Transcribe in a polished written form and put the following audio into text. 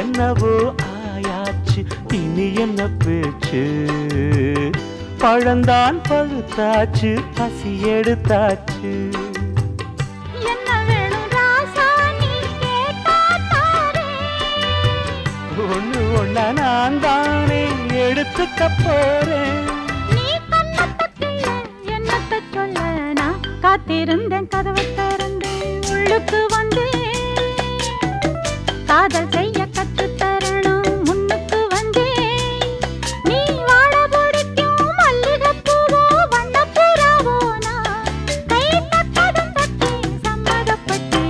என்னவோ ஆயாச்சு இனி என்ன பேச்சு பழந்தான் பழுத்தாச்சு பசி எடுத்தாச்சு ஒண்ணு ஒண்ணா நான் தானே எடுத்துக்க போறேன் காத்திருந்தேன் கதவை திறந்து உள்ளுக்கு வந்து காதல்